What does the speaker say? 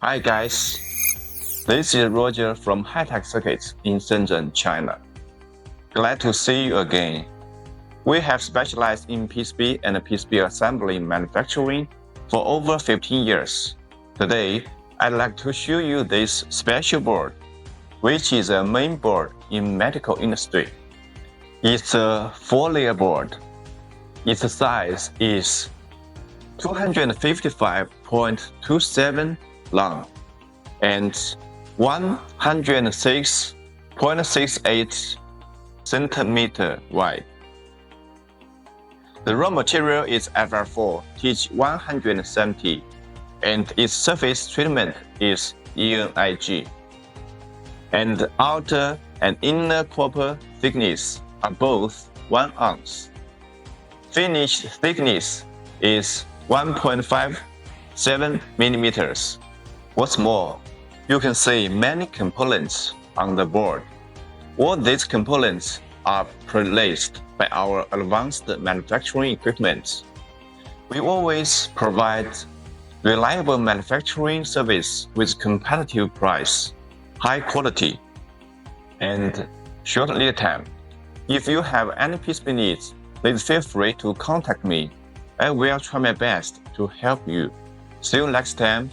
Hi guys, this is Roger from Hitech Circuits in Shenzhen, China. Glad to see you again. We have specialized in PCB and PCB assembly manufacturing for over 15 years. Today, I'd like to show you this special board, which is a main board in medical industry. It's a 4-layer board. Its size is 255.27 long and 106.68 centimeter wide. The raw material is FR4 H170 and its surface treatment is ENIG. And the outer and inner copper thickness are both 1 ounce. Finished thickness is 1.57 millimeters. What's more, you can see many components on the board. All these components are placed by our advanced manufacturing equipment. We always provide reliable manufacturing service with competitive price, high quality, and short lead time. If you have any PCB needs, please feel free to contact me. I will try my best to help you. See you next time.